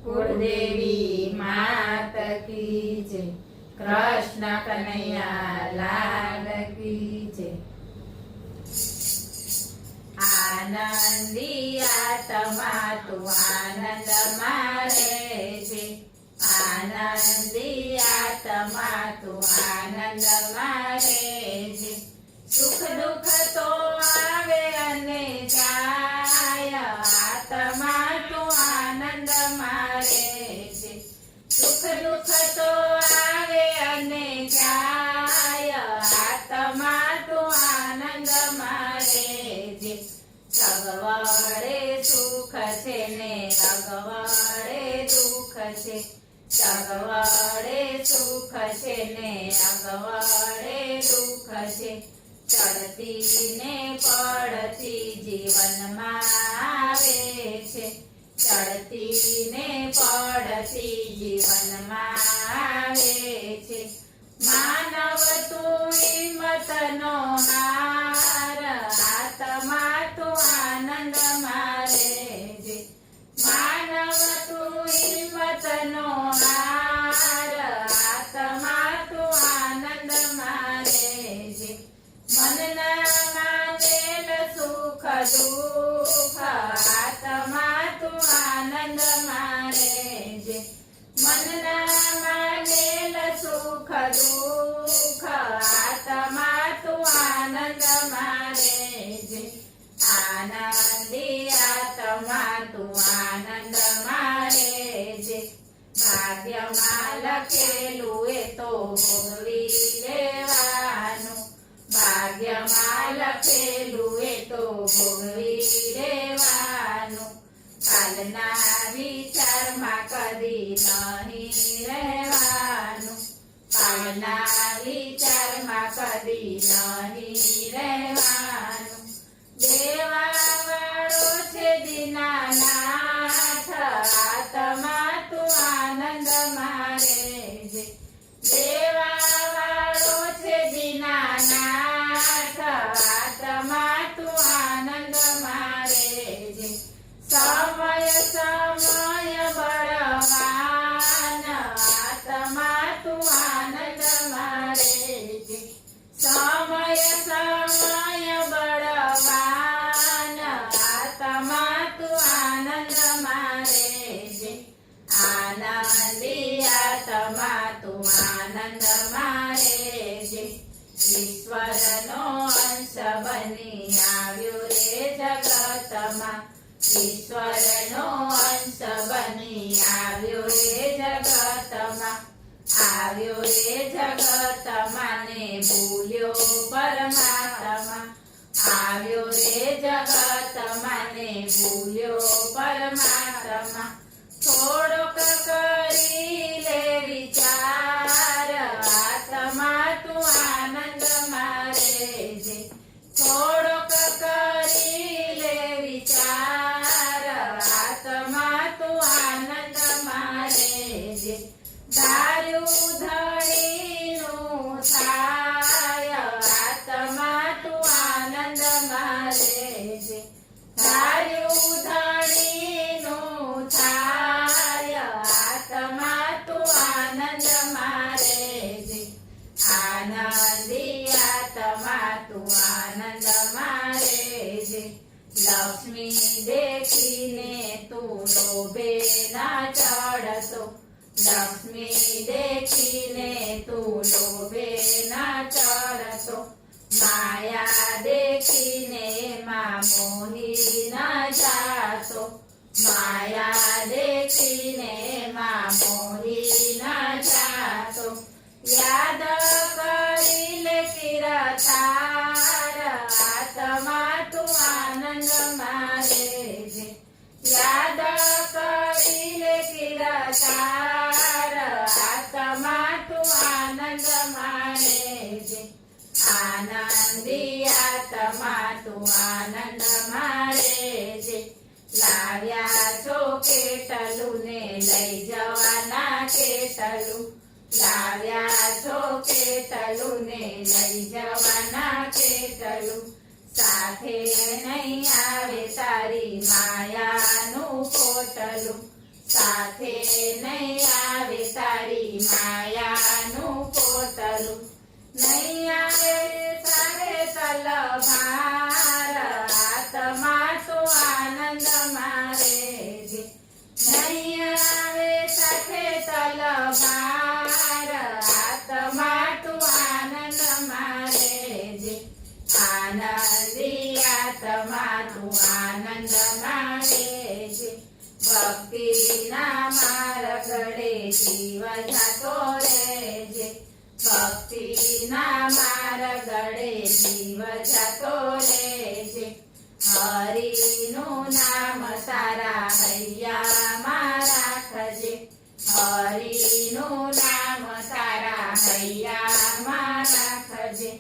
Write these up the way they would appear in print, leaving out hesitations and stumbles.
कुलदेवी मात की जय। कृष्ण कन्हैया लाल की जय। आनंदी आत्मा तू आनंद मारे छे। आनंदी आत्मा तू आनंद मारे छे। सुख दुख तो आवे अने जाय, आत्मा तू आनंद मारे छे। सुख दुख तो आवे अने जाय, आत्मा तू आनंद मारे छे। सगवड़े सुख छे ने अगवड़े दुख छे। सगवड़े सुख छे ने अगवड़े दुख छे। चढ़ती ने पड़ती जीवन में आवे छे। चढ़ती ने पड़ती जीवन में आवे छे। मानव तू हिम्मत नो हार, आत्मा तू आनंद मारे छे। मानव तू हिम्मत नो हार, आत्मा तू आनंद मारे छे। मनना मानेल सुख दुख, आत्मा तू आनंद मारे छे। मनना मानेल सुख दुख, आत्मा तू आनंद मारे छे। आनंदी आत्मा तू आनंद मारे छे। भाग्यमां लखेલું એ તો ભોગવી લેવાનું। ભાગ્યમાં લખેલું એ તો ભોગવી લેવાનું। કાલના વિચારમાં કદી નહીં રહેવાનું। કાલના વિચારમાં કદી નહીં રહેવાનું। દેવાવાળો છે દીનાનાથ, આત્મા તું આનંદ મારે છે। દેવાવાળો છે દીનાનાથ, આત્મા તું આનંદ મારે છે। સમય સમય બળવાન, આત્મા તું આનંદ મારે છે। સમય સમય બળવાન, આત્મા તું આનંદ મારે છે। આનંદી આત્મા તું આનંદ મારે છે। ઈશ્વરનો અંશ બની આવ્યો રે જગતમાં। ઈશ્વરનો અંશ બની આવ્યો રે જગતમાં। આવ્યો રે જગતમાં ને ભૂલ્યો પરમાત્મા। આવ્યો રે જગતમાં ને ભૂલ્યો પરમાત્મા। થોડોક કરી લે વિચાર, આત્મા તું આનંદ મારે છે। થોડોક કરી લે વિચાર, આત્મા તું આનંદ મારે છે। ધાર્યું ધણીનું થાય, આત્મા તું આનંદ મારે છે। ધાર્યું ધણીનું થાય, આત્મા તું આનંદ મારે છે। આનંદી આત્મા તું આનંદ મારે છે। લક્ષ્મી દેખીને તું લોભે ના ચડતો। લક્ષ્મી દેખીને તું લોભે ના ચડતો। માયા દેખીને માં મોહી ના જાતો। માયા દેખીને માં મોહી ના જાતો। યાદ કરી લે કિરતાર, આત્મા તું આનંદ મારે છે। યાદ કરી લે કિરતાર, આત્મા તું આનંદ મારે છે। આનંદી આત્મા તું આનંદ મારે છે। લાવ્યા છો કેટલું ને લઈ જવાના કેટલું। લાવ્યા છો કેટલું ને લઈ જવાના કેટલું। સાથે નહીં આવે તારી માયાનું પોટલું। સાથે નહીં આવે તારી માયાનું પોટલું નહીં આવે તારે તલભાર આત્મા તું આનંદ મારે જે નહીં આવે સાથે તલભાર આત્મા તું આનંદ મારે જે આનંદી આત્મા તું આનંદ મારે છે ભક્તિના માર્ગડે જીવ જાતો રહેજે ભક્તિના માર્ગડે જીવ જાતો રહેજે હરિનું નામ તારા હૈયામાં રાખજે હરિનું નામ તારા હૈયામાં રાખજે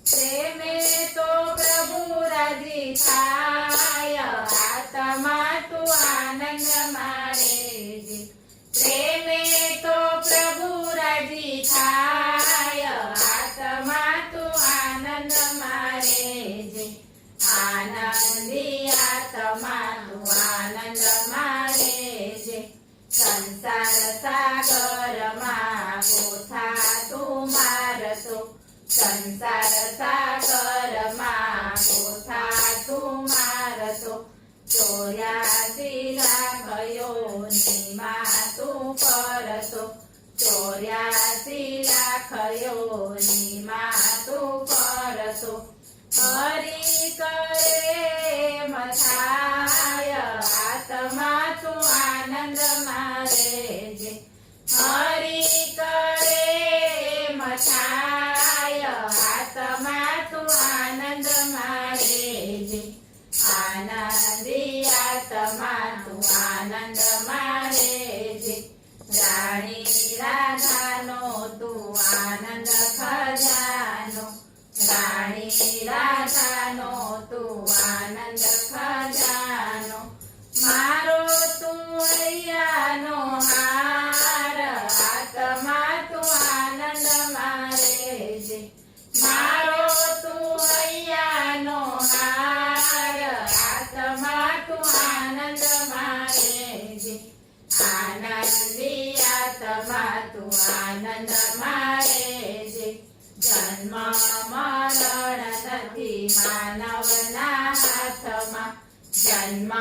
પ્રેમે તો પ્રભુ રાજી થાય આત્મા તું આનંદ મારે જે પ્રેમે તો પ્રભુ રાજી થાય આત્મા તું આનંદ મારે જે આનંદી આત્મા તું આનંદ મારે જે સંસાર સાગરમાં ગોથા તું મારતો સંસાર સાગરમાં ગોથા તું મારતો 84 લાખ યોનિમાં તું ફરતો 84 લાખ યોનિમાં તું ફરતો હરિ કરે મથાય આત્મા તું આનંદ મારે જે હરિ કરે મથાય આત્મા તું આનંદ મારે જે આનંદી આત્મા તું આનંદ મારે જે રાણી રાધાનો તું આનંદ ખજાનો રાણી રાધાનો તું આનંદ ખજાનો મારો તું અહીંયાનો હાર આત્મા તું આનંદ મારે જે મારો તું અહીંયાનો હાર આત્મા તું આનંદ મારે જે આનંદી આત્મા તું આનંદ મારે જે જન્મ મરણ નથી માનવના હાથમાં જન્મ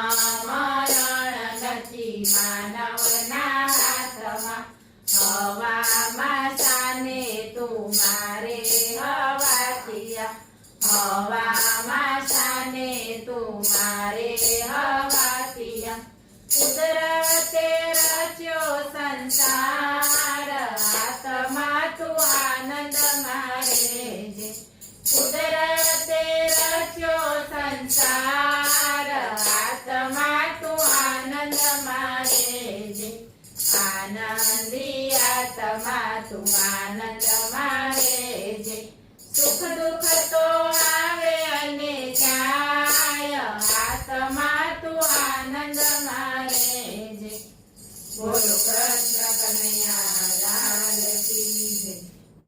મરણ નથી માનવના હાથમાં હવામાં સાને તું મારે હવાતિયા હવામાં સાને તું મારે હવાતિયા કુદરતે રચ્યો સંસાર આત્મા તું આનંદ મારે જે કુદરતે રચ્યો સંસાર આત્મા તું આનંદ મારે જે આનંદી આત્મા તું આનંદ મારે જે સુખ દુઃખ તો આવે અને જાય આત્મા તું આનંદ મારે જે બોલો કૃષ્ણ કનૈયા